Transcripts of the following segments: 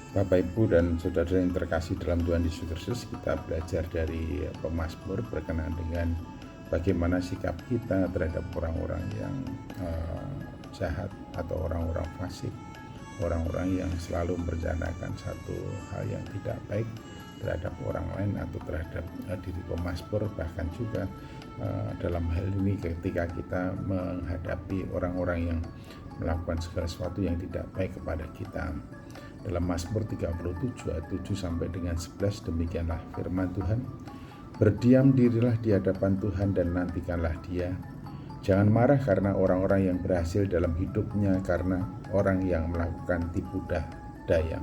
Bapak, Ibu, dan saudara yang terkasih dalam Tuhan Yesus Kristus, kita belajar dari pemazmur berkenaan dengan bagaimana sikap kita terhadap orang-orang yang jahat atau orang-orang fasik, orang-orang yang selalu merencanakan satu hal yang tidak baik terhadap orang lain atau terhadap diri pemazmur, bahkan juga dalam hal ini ketika kita menghadapi orang-orang yang melakukan segala sesuatu yang tidak baik kepada kita. Dalam Mazmur 37 ayat 7 sampai dengan 11, demikianlah firman Tuhan. Berdiam dirilah di hadapan Tuhan dan nantikanlah Dia. Jangan marah karena orang-orang yang berhasil dalam hidupnya, karena orang yang melakukan tipu daya.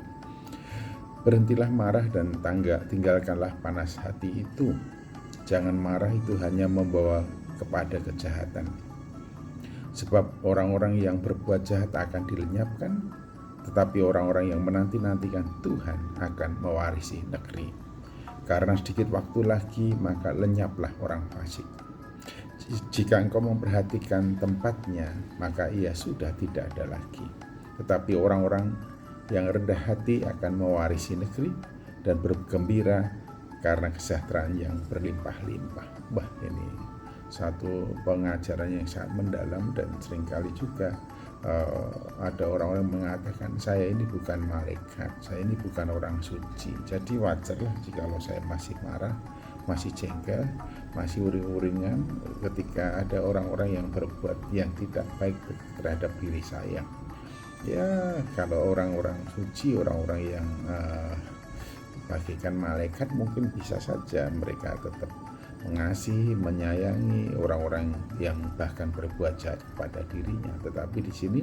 Berhentilah marah dan tinggalkanlah panas hati itu. Jangan marah, itu hanya membawa kepada kejahatan. Sebab orang-orang yang berbuat jahat akan dilenyapkan, tetapi orang-orang yang menanti-nantikan Tuhan akan mewarisi negeri. Karena sedikit waktu lagi, maka lenyaplah orang fasik. Jika engkau memperhatikan tempatnya, maka ia sudah tidak ada lagi. Tetapi orang-orang yang rendah hati akan mewarisi negeri dan bergembira karena kesejahteraan yang berlimpah-limpah. Wah, ini satu pengajaran yang sangat mendalam, dan seringkali juga ada orang-orang mengatakan, saya ini bukan malaikat, saya ini bukan orang suci, jadi wajarlah jikalau saya masih marah, masih jengkel, masih uring-uringan ketika ada orang-orang yang berbuat yang tidak baik terhadap diri saya. Ya, kalau orang-orang suci, orang-orang yang bagaikan malaikat, mungkin bisa saja mereka tetap mengasihi, menyayangi orang-orang yang bahkan berbuat jahat kepada dirinya. Tetapi di sini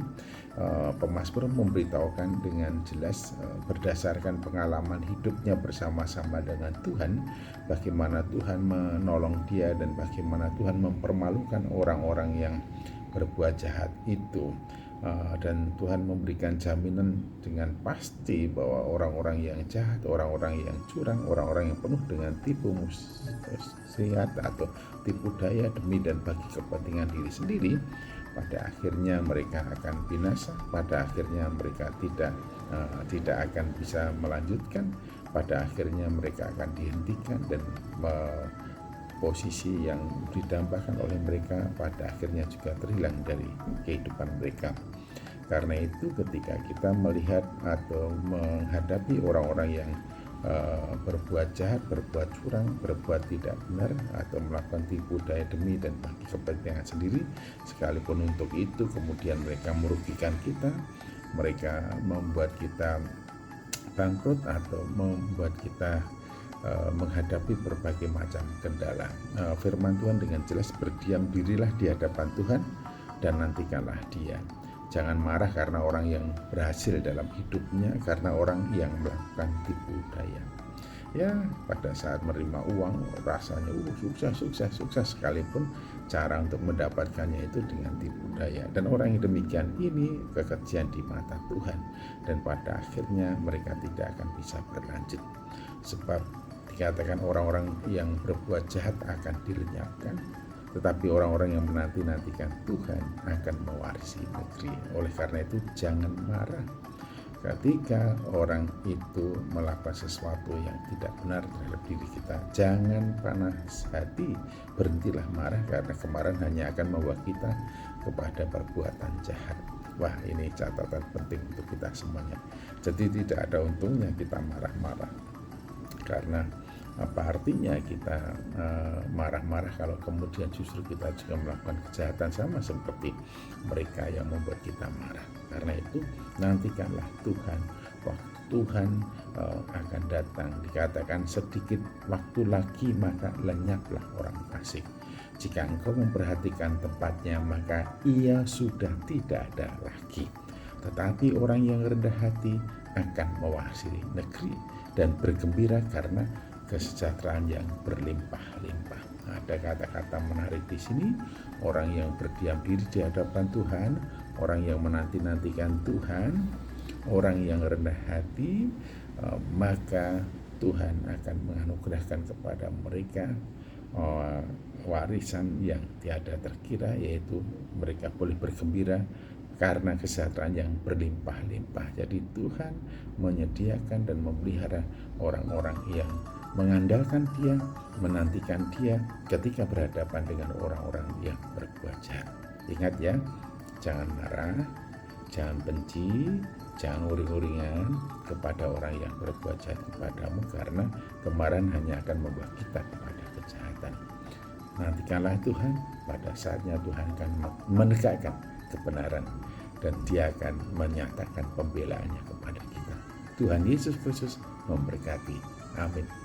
pemazmur memberitahukan dengan jelas berdasarkan pengalaman hidupnya bersama-sama dengan Tuhan, bagaimana Tuhan menolong dia dan bagaimana Tuhan mempermalukan orang-orang yang berbuat jahat itu. Dan Tuhan memberikan jaminan dengan pasti bahwa orang-orang yang jahat, orang-orang yang curang, orang-orang yang penuh dengan tipu muslihat atau tipu daya demi dan bagi kepentingan diri sendiri, pada akhirnya mereka akan binasa, pada akhirnya mereka tidak akan bisa melanjutkan, pada akhirnya mereka akan dihentikan, dan posisi yang didambakan oleh mereka pada akhirnya juga terhilang dari kehidupan mereka. Karena itu ketika kita melihat atau menghadapi orang-orang yang berbuat jahat, berbuat curang, berbuat tidak benar, atau melakukan tipu daya demi dan bagi kepentingan sendiri, sekalipun untuk itu kemudian mereka merugikan kita, mereka membuat kita bangkrut atau membuat kita menghadapi berbagai macam kendala. Firman Tuhan dengan jelas, berdiam dirilah di hadapan Tuhan dan nantikanlah Dia. Jangan marah karena orang yang berhasil dalam hidupnya, karena orang yang melakukan tipu daya. Ya, pada saat menerima uang rasanya sukses, sekalipun cara untuk mendapatkannya itu dengan tipu daya. Dan orang yang demikian ini kekejian di mata Tuhan, dan pada akhirnya mereka tidak akan bisa berlanjut. Sebab dikatakan orang-orang yang berbuat jahat akan dilenyapkan, tetapi orang-orang yang menanti-nantikan Tuhan akan mewarisi negeri. Oleh karena itu, jangan marah ketika orang itu melakukan sesuatu yang tidak benar terhadap diri kita. Jangan panas hati, berhentilah marah, karena kemarahan hanya akan membawa kita kepada perbuatan jahat. Wah, ini catatan penting untuk kita semuanya. Jadi tidak ada untungnya kita marah-marah, karena apa artinya kita marah-marah kalau kemudian justru kita juga melakukan kejahatan sama seperti mereka yang membuat kita marah. Karena itu nantikanlah Tuhan, waktu Tuhan akan datang. Dikatakan sedikit waktu lagi maka lenyaplah orang fasik. Jika engkau memperhatikan tempatnya, maka ia sudah tidak ada lagi. Tetapi orang yang rendah hati akan mewarisi negeri dan bergembira karena kesejahteraan yang berlimpah-limpah. Ada kata-kata menarik di sini, orang yang berdiam diri di hadapan Tuhan, orang yang menanti-nantikan Tuhan, orang yang rendah hati, maka Tuhan akan menganugerahkan kepada mereka warisan yang tiada terkira, yaitu mereka boleh bergembira karena kesejahteraan yang berlimpah-limpah. Jadi Tuhan menyediakan dan memelihara orang-orang yang mengandalkan Dia, menantikan Dia ketika berhadapan dengan orang-orang yang berbuat jahat. Ingat ya, jangan marah, jangan benci, jangan uring-uringan kepada orang yang berbuat jahat kepadamu, karena kemarahan hanya akan membawa kita kepada kejahatan. Nantikanlah Tuhan, pada saatnya Tuhan akan menegakkan kebenaran dan Dia akan menyatakan pembelaannya kepada kita. Tuhan Yesus Kristus memberkati. Amin.